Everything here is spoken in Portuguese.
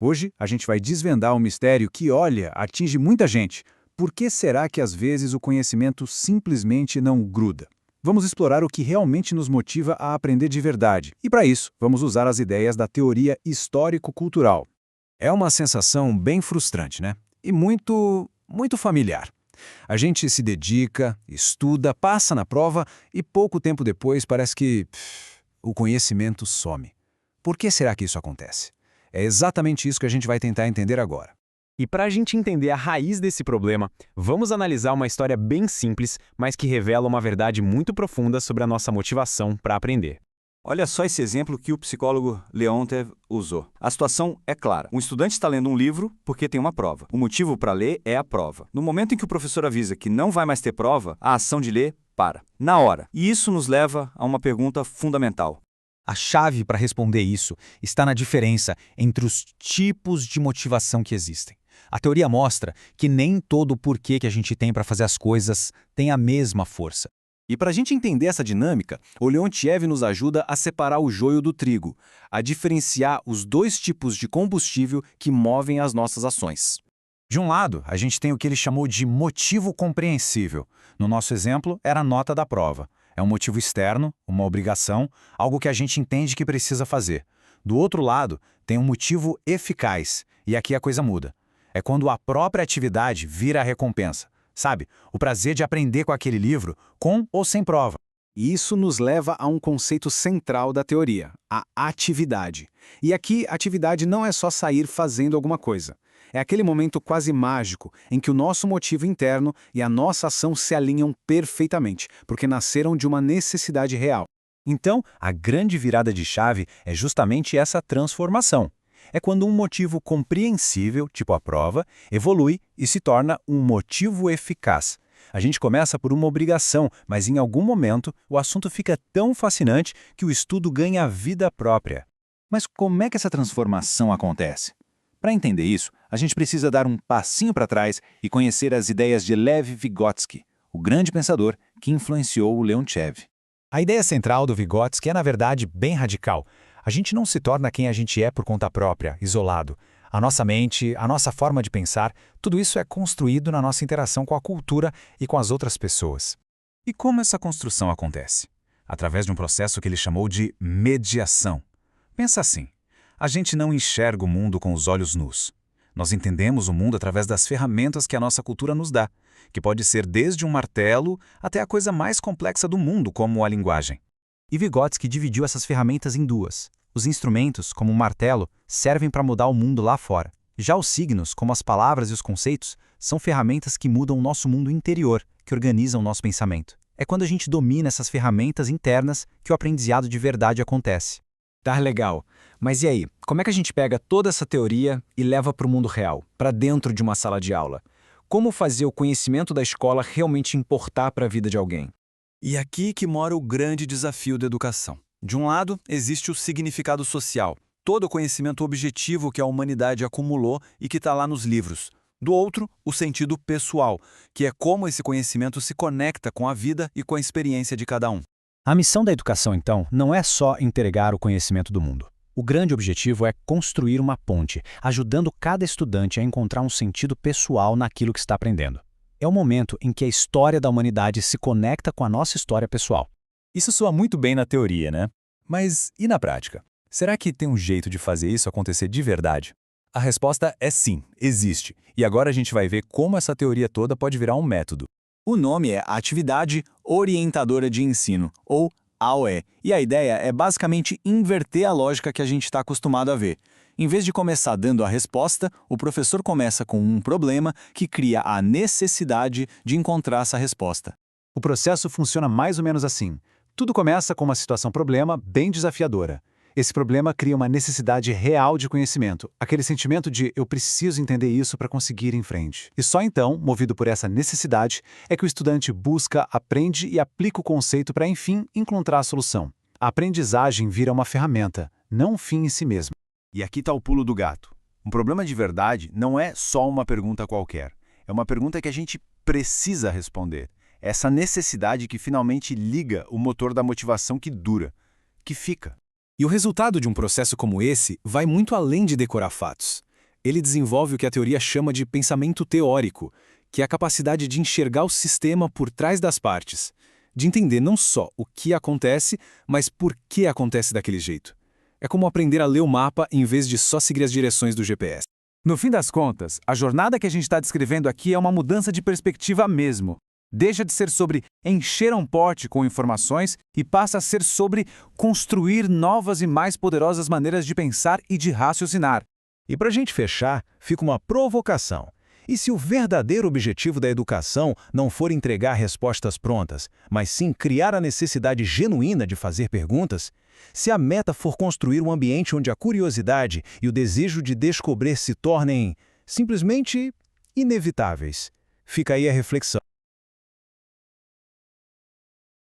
Hoje, a gente vai desvendar um mistério que, olha, atinge muita gente. Por que será que às vezes o conhecimento simplesmente não gruda? Vamos explorar o que realmente nos motiva a aprender de verdade. E para isso, vamos usar as ideias da teoria histórico-cultural. É uma sensação bem frustrante, né? E muito familiar. A gente se dedica, estuda, passa na prova e pouco tempo depois parece que o conhecimento some. Por que será que isso acontece? É exatamente isso que a gente vai tentar entender agora. E para a gente entender a raiz desse problema, vamos analisar uma história bem simples, mas que revela uma verdade muito profunda sobre a nossa motivação para aprender. Olha só esse exemplo que o psicólogo Leontev usou. A situação é clara. Um estudante está lendo um livro porque tem uma prova. O motivo para ler é a prova. No momento em que o professor avisa que não vai mais ter prova, a ação de ler para. Na hora. E isso nos leva a uma pergunta fundamental. A chave para responder isso está na diferença entre os tipos de motivação que existem. A teoria mostra que nem todo o porquê que a gente tem para fazer as coisas tem a mesma força. E para a gente entender essa dinâmica, o Leontiev nos ajuda a separar o joio do trigo, a diferenciar os dois tipos de combustível que movem as nossas ações. De um lado, a gente tem o que ele chamou de motivo compreensível. No nosso exemplo, era a nota da prova. É um motivo externo, uma obrigação, algo que a gente entende que precisa fazer. Do outro lado, tem um motivo eficaz, e aqui a coisa muda. É quando a própria atividade vira a recompensa. Sabe, o prazer de aprender com aquele livro, com ou sem prova. E isso nos leva a um conceito central da teoria, a atividade. E aqui, atividade não é só sair fazendo alguma coisa. É aquele momento quase mágico em que o nosso motivo interno e a nossa ação se alinham perfeitamente, porque nasceram de uma necessidade real. Então, a grande virada de chave é justamente essa transformação. É quando um motivo compreensível, tipo a prova, evolui e se torna um motivo eficaz. A gente começa por uma obrigação, mas em algum momento o assunto fica tão fascinante que o estudo ganha vida própria. Mas como é que essa transformação acontece? Para entender isso, a gente precisa dar um passinho para trás e conhecer as ideias de Lev Vygotsky, o grande pensador que influenciou o Leontiev. A ideia central do Vygotsky é, na verdade, bem radical. A gente não se torna quem a gente é por conta própria, isolado. A nossa mente, a nossa forma de pensar, tudo isso é construído na nossa interação com a cultura e com as outras pessoas. E como essa construção acontece? Através de um processo que ele chamou de mediação. Pensa assim, a gente não enxerga o mundo com os olhos nus. Nós entendemos o mundo através das ferramentas que a nossa cultura nos dá, que pode ser desde um martelo até a coisa mais complexa do mundo, como a linguagem. E Vygotsky dividiu essas ferramentas em duas. Os instrumentos, como o martelo, servem para mudar o mundo lá fora. Já os signos, como as palavras e os conceitos, são ferramentas que mudam o nosso mundo interior, que organizam o nosso pensamento. É quando a gente domina essas ferramentas internas que o aprendizado de verdade acontece. Tá legal. Mas e aí, como é que a gente pega toda essa teoria e leva para o mundo real, para dentro de uma sala de aula? Como fazer o conhecimento da escola realmente importar para a vida de alguém? E aqui que mora o grande desafio da educação. De um lado, existe o significado social, todo o conhecimento objetivo que a humanidade acumulou e que está lá nos livros. Do outro, o sentido pessoal, que é como esse conhecimento se conecta com a vida e com a experiência de cada um. A missão da educação, então, não é só entregar o conhecimento do mundo. O grande objetivo é construir uma ponte, ajudando cada estudante a encontrar um sentido pessoal naquilo que está aprendendo. É o momento em que a história da humanidade se conecta com a nossa história pessoal. Isso soa muito bem na teoria, né? Mas e na prática? Será que tem um jeito de fazer isso acontecer de verdade? A resposta é sim, existe. E agora a gente vai ver como essa teoria toda pode virar um método. O nome é Atividade Orientadora de Ensino, ou AOE, e a ideia é basicamente inverter a lógica que a gente está acostumado a ver. Em vez de começar dando a resposta, o professor começa com um problema que cria a necessidade de encontrar essa resposta. O processo funciona mais ou menos assim. Tudo começa com uma situação-problema bem desafiadora. Esse problema cria uma necessidade real de conhecimento, aquele sentimento de eu preciso entender isso para conseguir ir em frente. E só então, movido por essa necessidade, é que o estudante busca, aprende e aplica o conceito para, enfim, encontrar a solução. A aprendizagem vira uma ferramenta, não um fim em si mesmo. E aqui está o pulo do gato. Um problema de verdade não é só uma pergunta qualquer. É uma pergunta que a gente precisa responder. Essa necessidade que finalmente liga o motor da motivação que dura, que fica. E o resultado de um processo como esse vai muito além de decorar fatos. Ele desenvolve o que a teoria chama de pensamento teórico, que é a capacidade de enxergar o sistema por trás das partes, de entender não só o que acontece, mas por que acontece daquele jeito. É como aprender a ler o mapa em vez de só seguir as direções do GPS. No fim das contas, a jornada que a gente está descrevendo aqui é uma mudança de perspectiva mesmo. Deixa de ser sobre encher um pote com informações e passa a ser sobre construir novas e mais poderosas maneiras de pensar e de raciocinar. E para a gente fechar, fica uma provocação. E se o verdadeiro objetivo da educação não for entregar respostas prontas, mas sim criar a necessidade genuína de fazer perguntas? Se a meta for construir um ambiente onde a curiosidade e o desejo de descobrir se tornem simplesmente inevitáveis? Fica aí a reflexão.